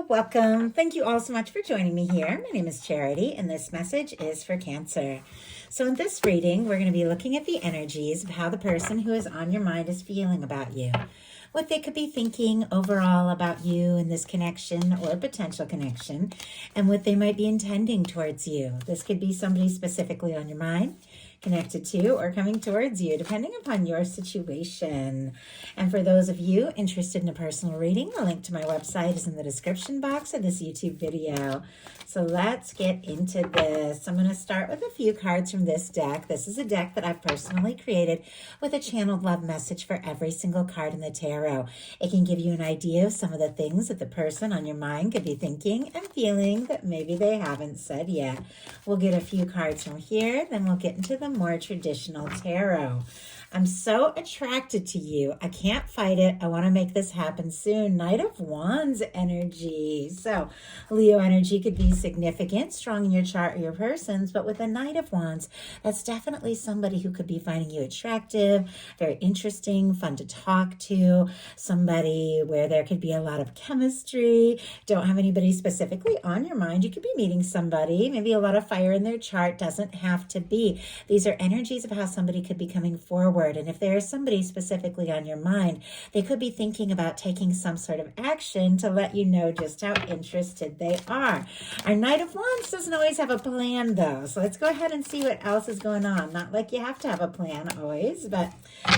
welcome. Thank you all so much for joining me here. My name is Charity, and this message is for Cancer. So in this reading, we're going to be looking at the energies of how the person who is on your mind is feeling about you, what they could be thinking overall about you in this connection or potential connection, and what they might be intending towards you. This could be somebody specifically on your mind, connected to, or coming towards you, depending upon your situation. And for those of you interested in a personal reading, the link to my website is in the description box of this YouTube video. So let's get into this. I'm going to start with a few cards from this deck. This is a deck that I've personally created with a channeled love message for every single card in the tarot. It can give you an idea of some of the things that the person on your mind could be thinking and feeling that maybe they haven't said yet. We'll get a few cards from here, then we'll get into the more traditional tarot. I'm so attracted to you. I can't fight it. I want to make this happen soon. Knight of Wands energy. So Leo energy could be significant, strong in your chart or your person's, but with a Knight of Wands, that's definitely somebody who could be finding you attractive, very interesting, fun to talk to, somebody where there could be a lot of chemistry. Don't have anybody specifically on your mind. You could be meeting somebody, maybe a lot of fire in their chart. Doesn't have to be. These are energies of how somebody could be coming forward. And if there is somebody specifically on your mind, they could be thinking about taking some sort of action to let you know just how interested they are. Our Knight of Wands doesn't always have a plan, though. So let's go ahead and see what else is going on. Not like you have to have a plan always, but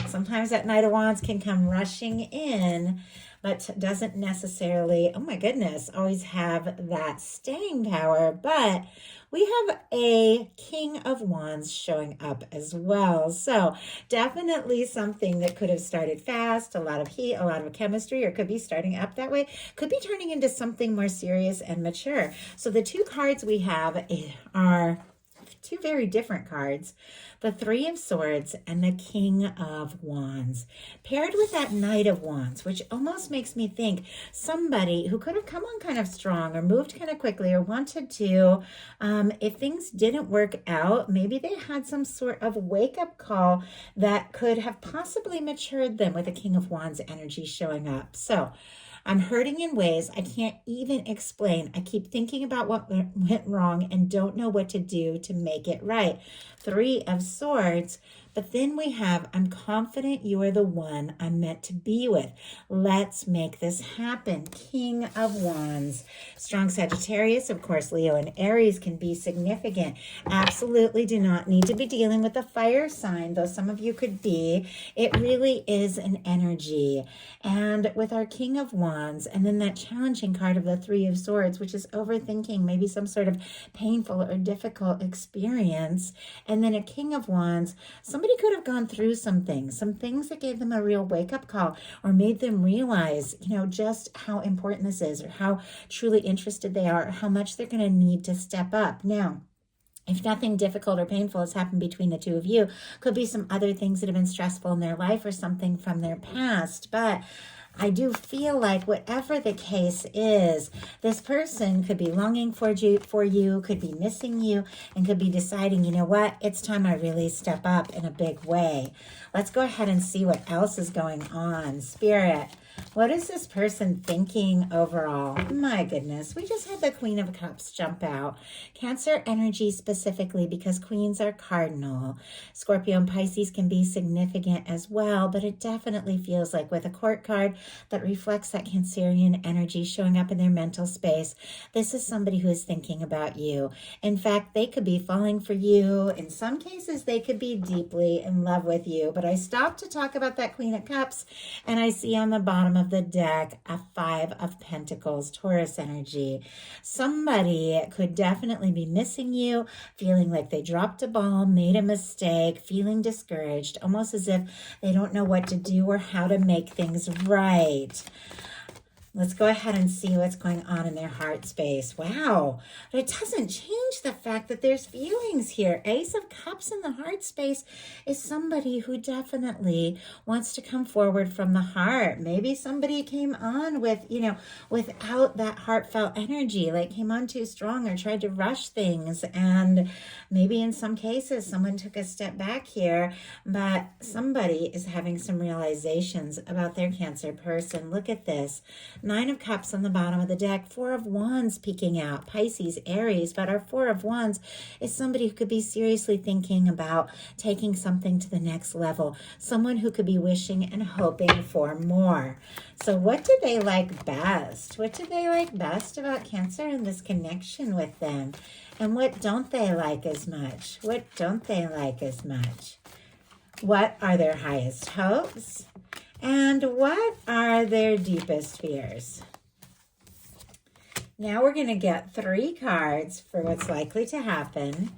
sometimes that Knight of Wands can come rushing in, but doesn't necessarily, oh my goodness, always have that staying power. But we have a King of Wands showing up as well. So definitely something that could have started fast, a lot of heat, a lot of chemistry, or could be starting up that way, could be turning into something more serious and mature. So the two cards we have are two very different cards, the Three of Swords and the King of Wands, paired with that Knight of Wands, which almost makes me think somebody who could have come on kind of strong or moved kind of quickly or wanted to, if things didn't work out, maybe they had some sort of wake-up call that could have possibly matured them with the King of Wands energy showing up. So I'm hurting in ways I can't even explain. I keep thinking about what went wrong and don't know what to do to make it right. Three of Swords. But then we have, I'm confident you are the one I'm meant to be with. Let's make this happen. King of Wands. Strong Sagittarius, of course, Leo and Aries can be significant. Absolutely do not need to be dealing with a fire sign, though some of you could be. It really is an energy. And with our King of Wands, and then that challenging card of the Three of Swords, which is overthinking maybe some sort of painful or difficult experience, and then a King of Wands, somebody could have gone through some things that gave them a real wake-up call or made them realize, just how important this is or how truly interested they are or how much they're going to need to step up. Now, if nothing difficult or painful has happened between the two of you, could be some other things that have been stressful in their life or something from their past. But I do feel like whatever the case is, this person could be longing for you, could be missing you, and could be deciding, you know what, it's time I really step up in a big way. Let's go ahead and see what else is going on. Spirit, what is this person thinking overall? My goodness, we just had the Queen of Cups jump out. Cancer energy specifically because queens are cardinal. Scorpio and Pisces can be significant as well, but it definitely feels like with a court card that reflects that Cancerian energy showing up in their mental space, this is somebody who is thinking about you. In fact, they could be falling for you. In some cases, they could be deeply in love with you. But I stopped to talk about that Queen of Cups, and I see on the bottom of the deck a Five of Pentacles, Taurus energy. Somebody could definitely be missing you, feeling like they dropped a ball, made a mistake, feeling discouraged, almost as if they don't know what to do or how to make things right. Let's go ahead and see what's going on in their heart space. Wow. But it doesn't change the fact that there's feelings here. Ace of Cups in the heart space is somebody who definitely wants to come forward from the heart. Maybe somebody came on with, without that heartfelt energy, like came on too strong or tried to rush things. And maybe in some cases, someone took a step back here, but somebody is having some realizations about their Cancer person. Look at this. Nine of Cups on the bottom of the deck. Four of Wands peeking out. Pisces, Aries. But our Four of Wands is somebody who could be seriously thinking about taking something to the next level. Someone who could be wishing and hoping for more. So what do they like best? What do they like best about Cancer and this connection with them? And what don't they like as much? What don't they like as much? What are their highest hopes? And what are their deepest fears? Now we're going to get 3 cards for what's likely to happen,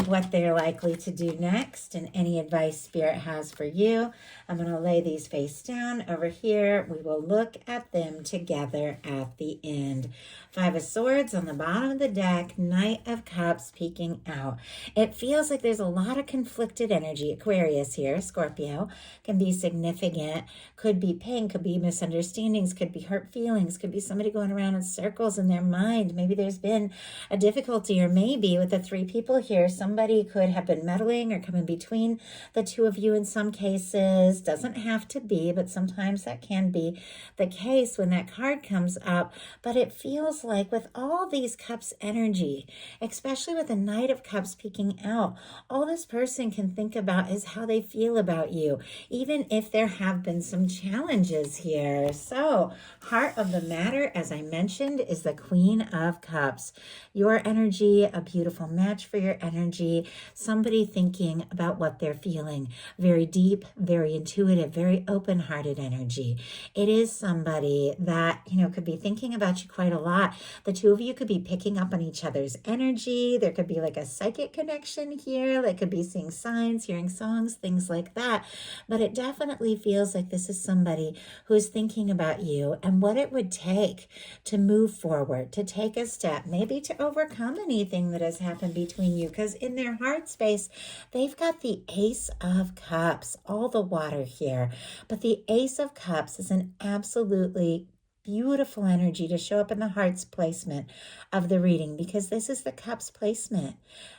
what they're likely to do next, and any advice Spirit has for you. I'm going to lay these face down over here. We will look at them together at the end. 5 of Swords on the bottom of the deck, Knight of Cups peeking out. It feels like there's a lot of conflicted energy. Aquarius here, Scorpio, can be significant. Could be pain, could be misunderstandings, could be hurt feelings, could be somebody going around in circles in their mind. Maybe there's been a difficulty, or maybe with the 3 people here, somebody could have been meddling or come in between the 2 of you in some cases. Doesn't have to be, but sometimes that can be the case when that card comes up. But it feels like with all these Cups energy, especially with the Knight of Cups peeking out, all this person can think about is how they feel about you, even if there have been some challenges here. So, heart of the matter, as I mentioned, is the Queen of Cups. Your energy, a beautiful match for your energy, somebody thinking about what they're feeling. Very deep, very intuitive, very open-hearted energy. It is somebody that, could be thinking about you quite a lot. The 2 of you could be picking up on each other's energy. There could be like a psychic connection here. They could be seeing signs, hearing songs, things like that. But it definitely feels like this is somebody who is thinking about you and what it would take to move forward, to take a step, maybe to overcome anything that has happened between you. Because in their heart space, they've got the Ace of Cups, all the water here. But the Ace of Cups is an absolutely beautiful energy to show up in the heart's placement of the reading, because this is the Cups placement.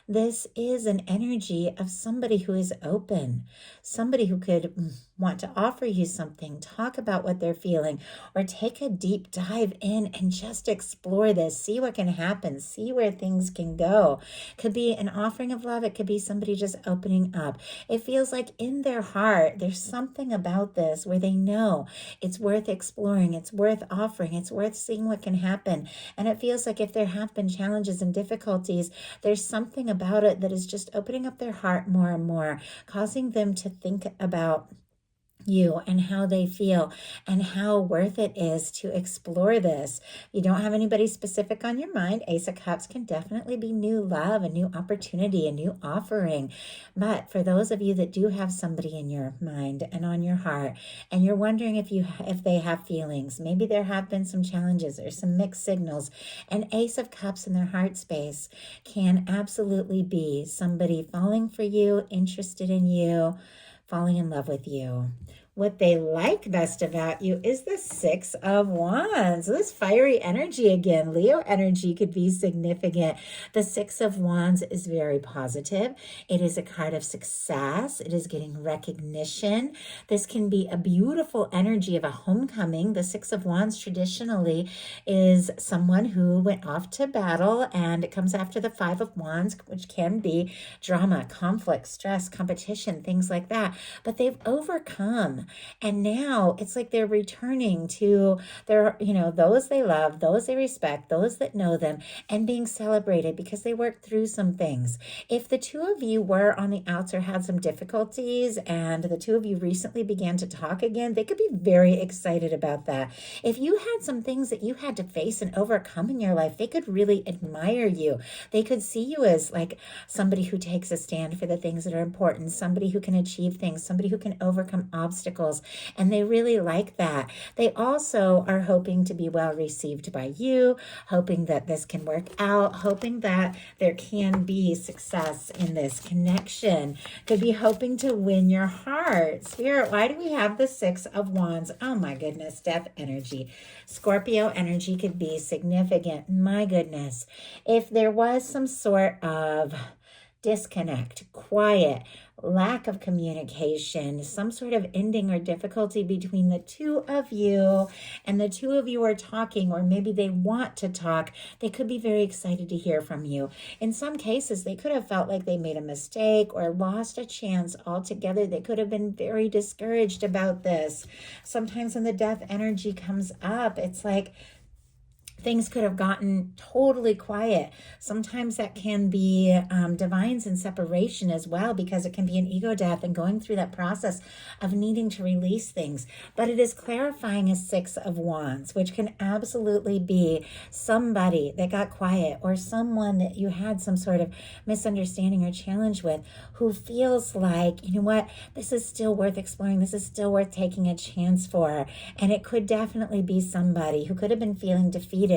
This is an energy of somebody who is open, somebody who could want to offer you something, talk about what they're feeling, or take a deep dive in and just explore this, see what can happen, see where things can go. Could be an offering of love. It could be somebody just opening up. It feels like in their heart, there's something about this where they know it's worth exploring, it's worth offering, it's worth seeing what can happen. And it feels like if there have been challenges and difficulties, there's something about it that is just opening up their heart more and more, causing them to think about you and how they feel and how worth it is to explore this. You don't have anybody specific on your mind. Ace of Cups can definitely be new love, a new opportunity, a new offering. But for those of you that do have somebody in your mind and on your heart, and you're wondering if they have feelings, maybe there have been some challenges or some mixed signals, an Ace of Cups in their heart space can absolutely be somebody falling for you, interested in you, falling in love with you. What they like best about you is the 6 of Wands. So this fiery energy again. Leo energy could be significant. The 6 of Wands is very positive. It is a card of success. It is getting recognition. This can be a beautiful energy of a homecoming. The 6 of Wands traditionally is someone who went off to battle, and it comes after the 5 of Wands, which can be drama, conflict, stress, competition, things like that. But they've overcome. And now it's like they're returning to their, those they love, those they respect, those that know them, and being celebrated because they worked through some things. If the 2 of you were on the outs or had some difficulties, and the 2 of you recently began to talk again, they could be very excited about that. If you had some things that you had to face and overcome in your life, they could really admire you. They could see you as like somebody who takes a stand for the things that are important, somebody who can achieve things, somebody who can overcome obstacles. And they really like that. They also are hoping to be well received by you, hoping that this can work out, hoping that there can be success in this connection. Could be hoping to win your heart. Spirit, why do we have the 6 of Wands? Oh my goodness, death energy. Scorpio energy could be significant. My goodness. If there was some sort of disconnect, quiet, lack of communication, some sort of ending or difficulty between the two of you, and the two of you are talking, or maybe they want to talk. They could be very excited to hear from you. In some cases, they could have felt like they made a mistake or lost a chance altogether. They could have been very discouraged about this. Sometimes when the death energy comes up, it's like things could have gotten totally quiet. Sometimes that can be divines in separation as well, because it can be an ego death and going through that process of needing to release things. But it is clarifying a Six of Wands, which can absolutely be somebody that got quiet, or someone that you had some sort of misunderstanding or challenge with, who feels like, you know what, this is still worth exploring. This is still worth taking a chance for. And it could definitely be somebody who could have been feeling defeated,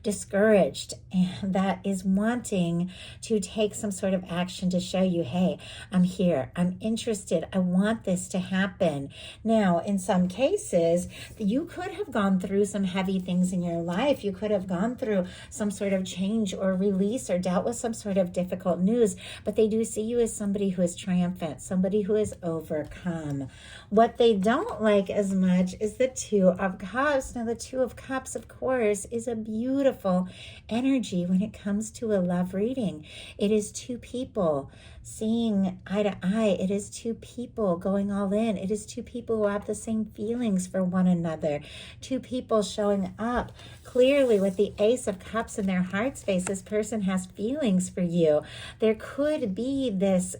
discouraged, and that is wanting to take some sort of action to show you, hey, I'm here, I'm interested, I want this to happen. Now, in some cases, you could have gone through some heavy things in your life. You could have gone through some sort of change or release, or dealt with some sort of difficult news, but they do see you as somebody who is triumphant, somebody who is overcome. What they don't like as much is the Two of Cups. Now, the Two of Cups, of course, is a beautiful energy when it comes to a love reading. It is two people seeing eye to eye. It is two people going all in. It is two people who have the same feelings for one another. Two people showing up clearly with the Ace of Cups in their heart space. This person has feelings for you. There could be this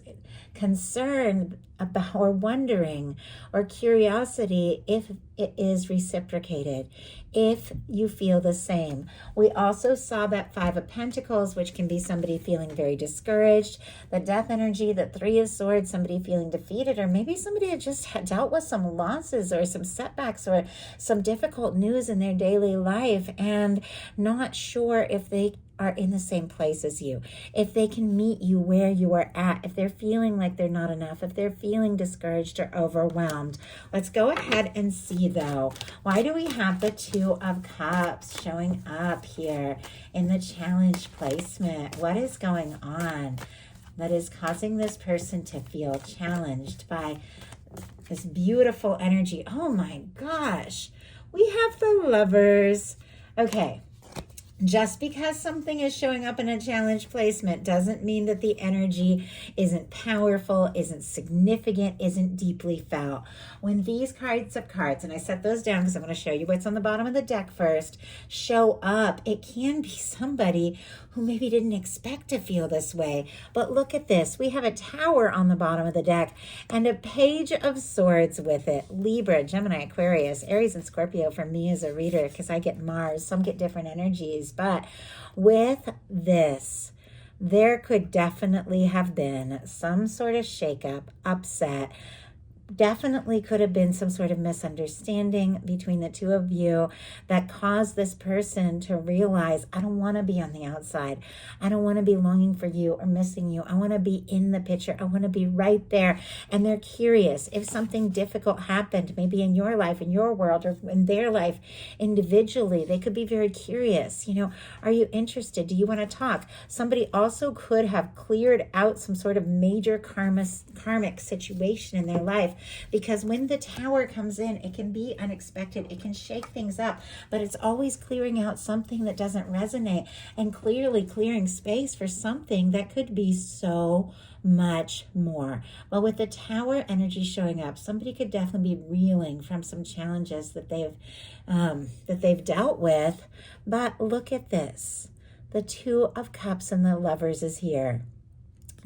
concern about, or wondering, or curiosity if it is reciprocated, if you feel the same. We also saw that Five of Pentacles, which can be somebody feeling very discouraged, the death energy, the Three of Swords, somebody feeling defeated, or maybe somebody had just dealt with some losses or some setbacks or some difficult news in their daily life and not sure if they are in the same place as you, if they can meet you where you are at, if they're feeling like they're not enough, if they're feeling discouraged or overwhelmed. Let's go ahead and see, though, why do we have the Two of Cups showing up here in the challenge placement? What is going on that is causing this person to feel challenged by this beautiful energy? Oh my gosh, we have the Lovers. Okay. Just because something is showing up in a challenge placement doesn't mean that the energy isn't powerful, isn't significant, isn't deeply felt. When these cards of cards, and I set those down because I'm going to show you what's on the bottom of the deck first, show up, it can be somebody who maybe didn't expect to feel this way. But look at this. We have a Tower on the bottom of the deck and a Page of Swords with it. Libra, Gemini, Aquarius, Aries, and Scorpio for me as a reader, because I get Mars. Some get different energies. But with this, there could definitely have been some sort of shakeup, upset. Definitely could have been some sort of misunderstanding between the two of you that caused this person to realize, I don't want to be on the outside. I don't want to be longing for you or missing you. I want to be in the picture. I want to be right there. And they're curious if something difficult happened, maybe in your life, in your world, or in their life individually. They could be very curious. You know, are you interested? Do you want to talk? Somebody also could have cleared out some sort of major karmic situation in their life. Because when the Tower comes in, it can be unexpected. It can shake things up, but it's always clearing out something that doesn't resonate and clearly clearing space for something that could be so much more. Well, with the Tower energy showing up, somebody could definitely be reeling from some challenges that they've dealt with. But look at this. The Two of Cups and the Lovers is here.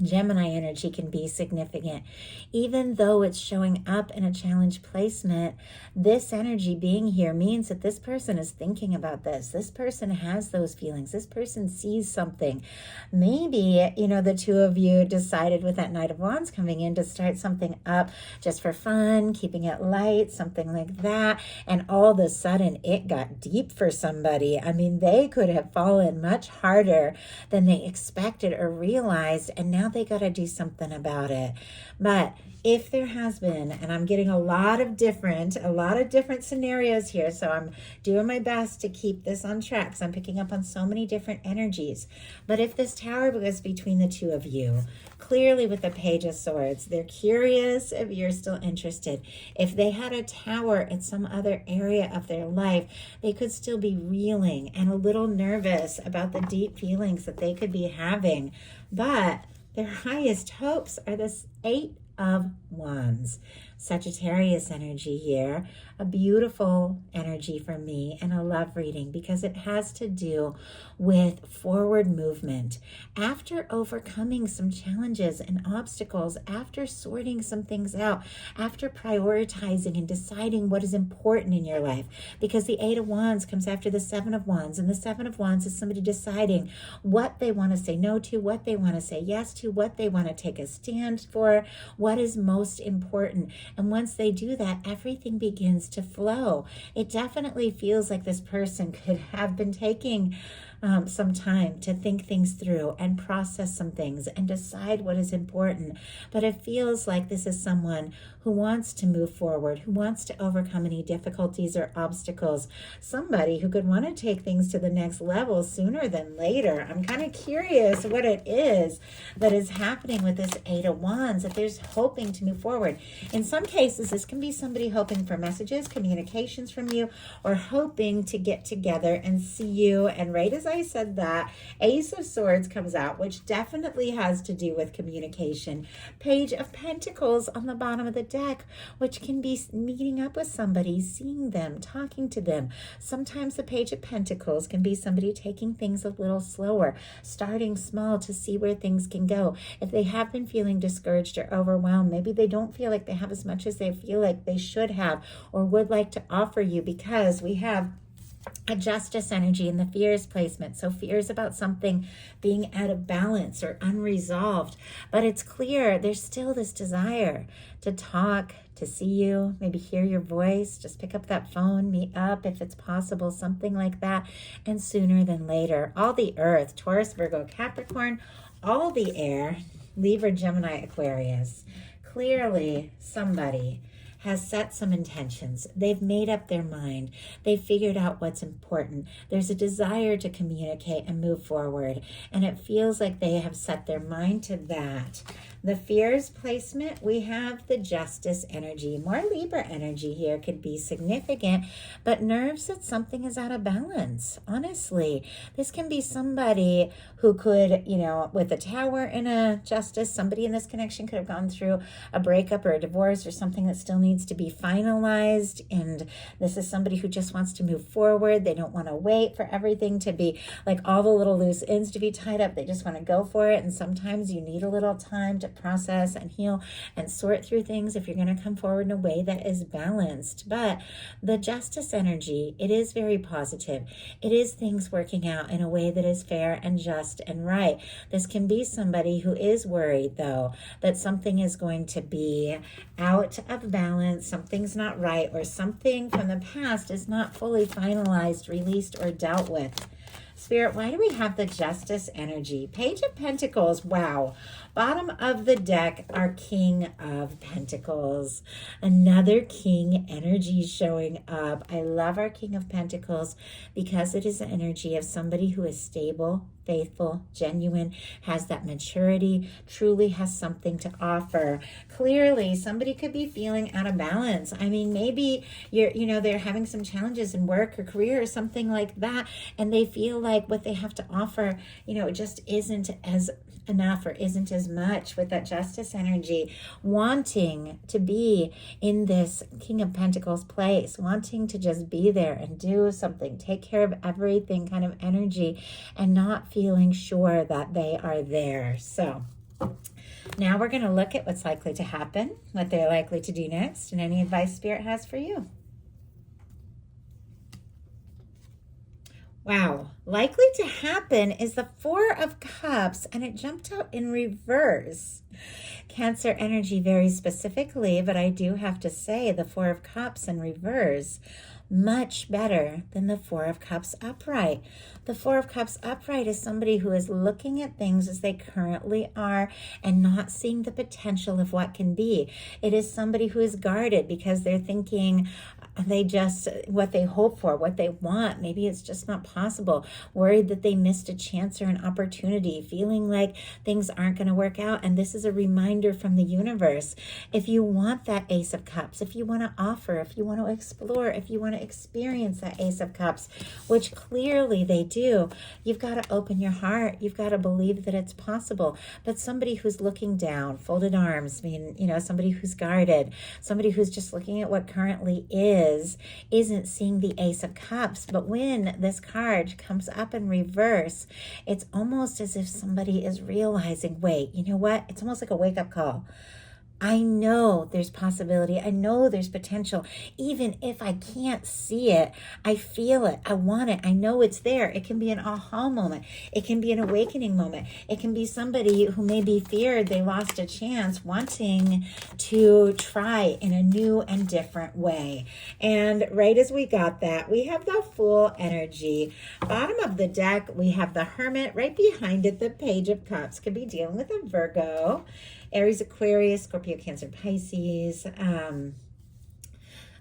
Gemini energy can be significant. Even though it's showing up in a challenge placement, this energy being here means that this person is thinking about this. This person has those feelings. This person sees something. Maybe, you know, the two of you decided with that Knight of Wands coming in to start something up just for fun, keeping it light, something like that. And all of a sudden it got deep for somebody. I mean, they could have fallen much harder than they expected or realized. And now now they got to do something about it. But if there has been, and I'm getting a lot of different scenarios here, so I'm doing my best to keep this on track because I'm picking up on so many different energies. But if this tower was between the two of you, clearly with the Page of Swords, they're curious if you're still interested. If they had a tower in some other area of their life, they could still be reeling and a little nervous about the deep feelings that they could be having. But their highest hopes are this 8 of Wands. Sagittarius energy here, a beautiful energy for me and a love reading because it has to do with forward movement. After overcoming some challenges and obstacles, after sorting some things out, after prioritizing and deciding what is important in your life, because the 8 of Wands comes after the 7 of Wands, and the 7 of Wands is somebody deciding what they want to say no to, what they want to say yes to, what they want to take a stand for, what is most important. And once they do that, everything begins to flow. It definitely feels like this person could have been taking some time to think things through and process some things and decide what is important. But it feels like this is someone who wants to move forward, who wants to overcome any difficulties or obstacles, somebody who could want to take things to the next level sooner than later. I'm kind of curious what it is that is happening with this 8 of Wands, that there's hoping to move forward. In some cases, this can be somebody hoping for messages, communications from you, or hoping to get together and see you. And right as I said that, Ace of Swords comes out, which definitely has to do with communication. Page of Pentacles on the bottom of the deck, which can be meeting up with somebody, seeing them, talking to them. Sometimes the Page of Pentacles can be somebody taking things a little slower, starting small to see where things can go. If they have been feeling discouraged or overwhelmed, maybe they don't feel like they have as much as they feel like they should have or would like to offer you, because we have a Justice energy in the fears placement. So fears about something being out of balance or unresolved. But it's clear there's still this desire to talk, to see you, maybe hear your voice, just pick up that phone, meet up if it's possible, something like that. And sooner than later, all the earth, Taurus, Virgo, Capricorn, all the air, Libra, Gemini, Aquarius. Clearly somebody has set some intentions. They've made up their mind. They've figured out what's important. There's a desire to communicate and move forward. And it feels like they have set their mind to that. The fears placement, we have the Justice energy. More Libra energy here could be significant, but nerves that something is out of balance. Honestly, this can be somebody who could, with a Tower and a Justice, somebody in this connection could have gone through a breakup or a divorce or something that still needs to be finalized. And this is somebody who just wants to move forward. They don't want to wait for everything to be like all the little loose ends to be tied up. They just want to go for it. And sometimes you need a little time to process and heal and sort through things if you're going to come forward in a way that is balanced. But the Justice energy, it is very positive. It is things working out in a way that is fair and just and right. This can be somebody who is worried, though, that something is going to be out of balance, something's not right, or something from the past is not fully finalized, released, or dealt with. Spirit, why do we have the Justice energy? Page of Pentacles, wow. Bottom of the deck, our King of Pentacles. Another King energy showing up. I love our King of Pentacles because it is the energy of somebody who is stable, faithful, genuine, has that maturity, truly has something to offer. Clearly, somebody could be feeling out of balance. I mean, maybe they're having some challenges in work or career or something like that, and they feel like what they have to offer, just isn't as enough or isn't as much with that Justice energy, wanting to be in this King of Pentacles place, wanting to just be there and do something, take care of everything kind of energy, and not feeling sure that they are there. So now we're going to look at what's likely to happen, what they're likely to do next, and any advice Spirit has for you. Wow, likely to happen is the Four of Cups, and it jumped out in reverse. Cancer energy very specifically, but I do have to say the Four of Cups in reverse. much better than the Four of Cups upright. The Four of Cups upright is somebody who is looking at things as they currently are and not seeing the potential of what can be. It is somebody who is guarded because they're thinking what they hope for, what they want, maybe it's just not possible, worried that they missed a chance or an opportunity, feeling like things aren't going to work out. And this is a reminder from the universe. If you want that Ace of Cups, if you want to offer, if you want to explore, if you want to experience that Ace of Cups, which clearly they do, you've got to open your heart. You've got to believe that it's possible. But somebody who's looking down, folded arms, somebody who's guarded, somebody who's just looking at what currently isn't seeing the Ace of Cups. But when this card comes up in reverse, it's almost as if somebody is realizing, wait, you know what? It's almost like a wake-up call. I know there's possibility. I know there's potential. Even if I can't see it, I feel it. I want it. I know it's there. It can be an aha moment. It can be an awakening moment. It can be somebody who maybe feared they lost a chance, wanting to try in a new and different way. And right as we got that, we have the Fool energy. Bottom of the deck, we have the Hermit. Right behind it, the Page of Cups. Could be dealing with a Virgo, Aries, Aquarius, Scorpio, Cancer, Pisces, a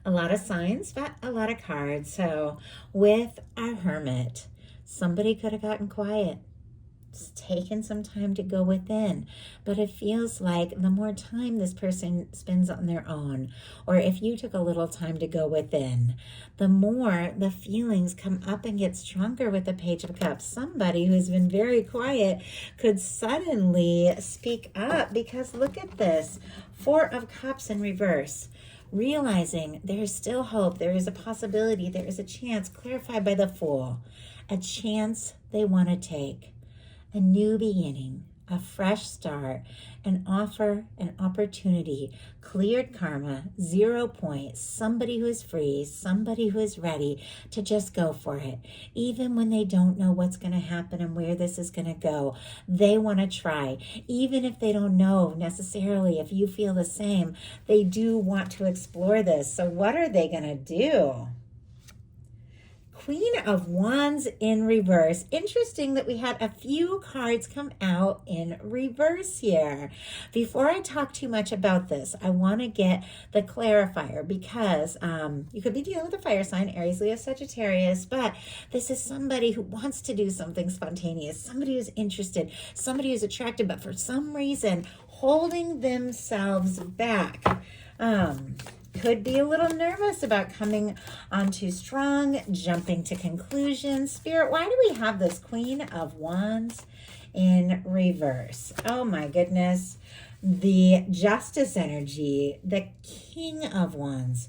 lot of signs, but a lot of cards. So with a Hermit, somebody could have gotten quiet. It's taken some time to go within, but it feels like the more time this person spends on their own, or if you took a little time to go within, the more the feelings come up and get stronger with the Page of Cups. Somebody who's been very quiet could suddenly speak up, because look at this, Four of Cups in reverse. Realizing there is still hope, there is a possibility, there is a chance, clarified by the Fool, a chance they want to take. A new beginning, a fresh start, an offer, an opportunity, cleared karma, 0 points, somebody who is free, somebody who is ready to just go for it. Even when they don't know what's going to happen and where this is going to go, they want to try. Even if they don't know necessarily if you feel the same, they do want to explore this. So what are they going to do? Queen of Wands in reverse. Interesting that we had a few cards come out in reverse here. Before I talk too much about this, I want to get the clarifier, because you could be dealing with a fire sign, Aries, Leo, Sagittarius, but this is somebody who wants to do something spontaneous, somebody who's interested, somebody who's attracted, but for some reason holding themselves back. Could be a little nervous about coming on too strong, jumping to conclusions. Spirit, why do we have this Queen of Wands in reverse? Oh my goodness. The Justice energy, the King of Wands,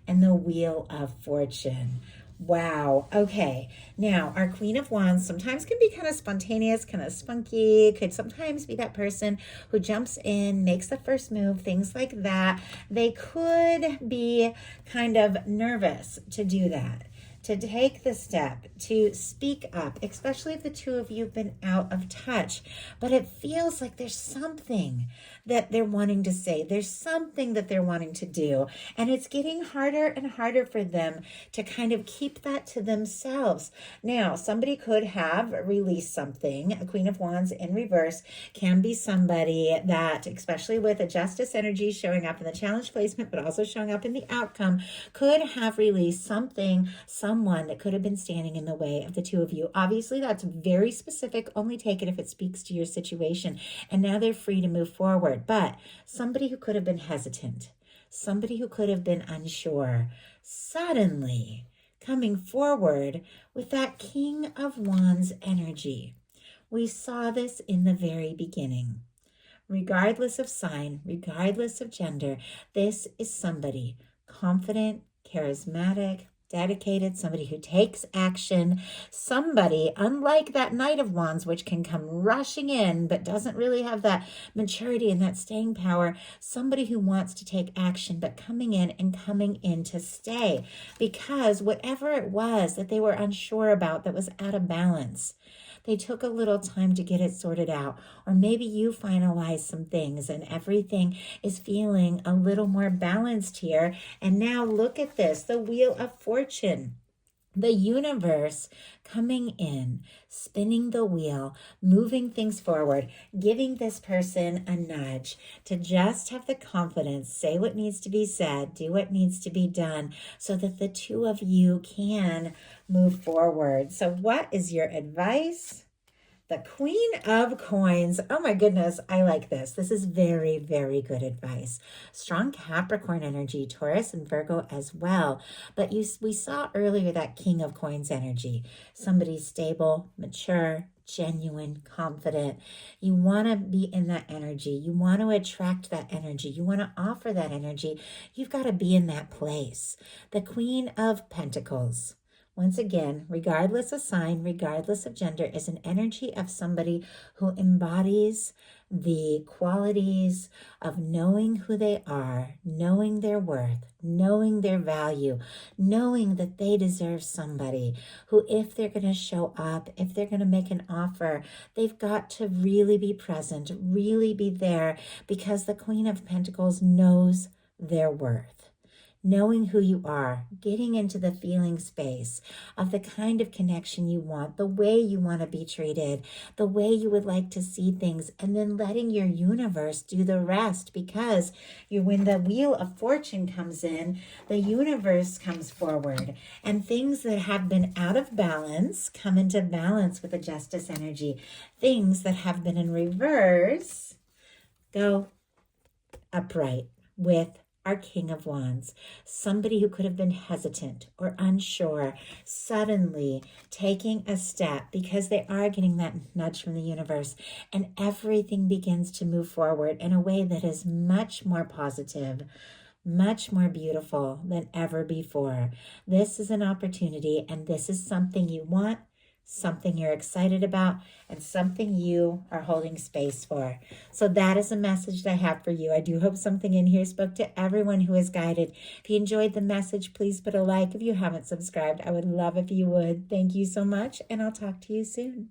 and the Wheel of Fortune. Wow. Okay. Now, our Queen of Wands sometimes can be kind of spontaneous, kind of spunky, could sometimes be that person who jumps in, makes the first move, things like that. They could be kind of nervous to do that, to take the step, to speak up, especially if the two of you have been out of touch. But it feels like there's something that they're wanting to say. There's something that they're wanting to do. And it's getting harder and harder for them to kind of keep that to themselves. Now, somebody could have released something. A Queen of Wands in reverse can be somebody that, especially with a Justice energy showing up in the challenge placement, but also showing up in the outcome, could have released something, someone that could have been standing in the way of the two of you. Obviously, that's very specific. Only take it if it speaks to your situation. And now they're free to move forward. But somebody who could have been hesitant, somebody who could have been unsure, suddenly coming forward with that King of Wands energy. We saw this in the very beginning. Regardless of sign, regardless of gender, this is somebody confident, charismatic, dedicated, somebody who takes action, somebody, unlike that Knight of Wands, which can come rushing in but doesn't really have that maturity and that staying power, somebody who wants to take action but coming in to stay, because whatever it was that they were unsure about that was out of balance, they took a little time to get it sorted out. Or maybe you finalized some things and everything is feeling a little more balanced here. And now look at this, the Wheel of Fortune. fortune. The universe coming in, spinning the wheel, moving things forward, giving this person a nudge to just have the confidence, say what needs to be said, do what needs to be done, so that the two of you can move forward. So what is your advice? The Queen of Coins. Oh my goodness, I like this. This is very, very good advice. Strong Capricorn energy, Taurus and Virgo as well. But we saw earlier that King of Coins energy. Somebody stable, mature, genuine, confident. You want to be in that energy. You want to attract that energy. You want to offer that energy. You've got to be in that place. The Queen of Pentacles. Once again, regardless of sign, regardless of gender, is an energy of somebody who embodies the qualities of knowing who they are, knowing their worth, knowing their value, knowing that they deserve somebody who, if they're going to show up, if they're going to make an offer, they've got to really be present, really be there, because the Queen of Pentacles knows their worth. Knowing who you are, getting into the feeling space of the kind of connection you want, the way you want to be treated, the way you would like to see things, and then letting your universe do the rest, because when the wheel of fortune comes in, the universe comes forward, and things that have been out of balance come into balance with the justice energy. Things that have been in reverse go upright with our King of Wands. Somebody who could have been hesitant or unsure, suddenly taking a step because they are getting that nudge from the universe, and everything begins to move forward in a way that is much more positive, much more beautiful than ever before. This is an opportunity, and this is something you want, something you're excited about, and something you are holding space for. So that is a message that I have for you. I do hope something in here spoke to everyone who is guided. If you enjoyed the message, please put a like. If you haven't subscribed, I would love if you would. Thank you so much, and I'll talk to you soon.